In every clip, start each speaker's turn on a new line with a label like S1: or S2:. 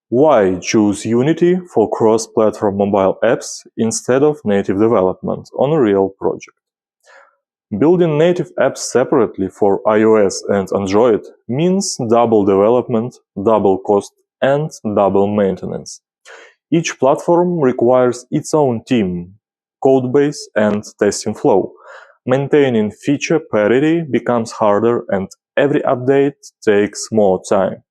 S1: Why choose Unity for cross-platform mobile apps instead of native development on a real project? Building native apps separately for iOS and Android means double development, double cost, and double maintenance. Each platform requires its own team, codebase, and testing flow. Maintaining feature parity becomes harder, and every update takes more time.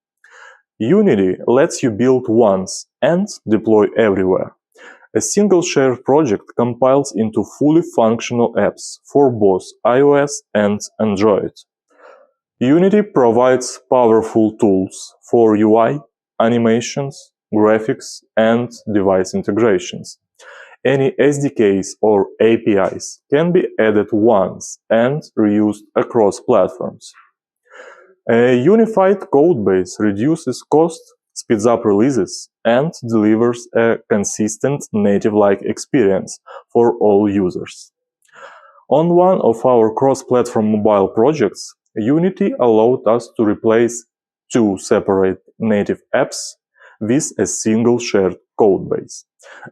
S1: Unity lets you build once and deploy everywhere. A single shared project compiles into fully functional apps for both iOS and Android. Unity provides powerful tools for UI, animations, graphics, and device integrations. Any SDKs or APIs can be added once and reused across platforms. A unified codebase reduces cost, speeds up releases, and delivers a consistent native-like experience for all users. On one of our cross-platform mobile projects, Unity allowed us to replace two separate native apps with a single shared codebase.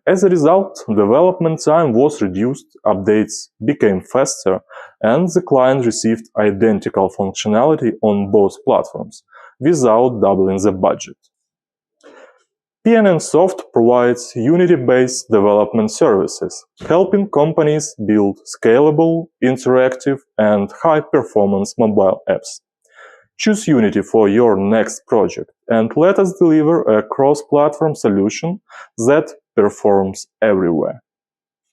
S1: As a result, development time was reduced, updates became faster, and the client received identical functionality on both platforms, without doubling the budget. PNN Soft provides Unity-based development services, helping companies build scalable, interactive, and high-performance mobile apps. Choose Unity for your next project and let us deliver a cross-platform solution that performs everywhere.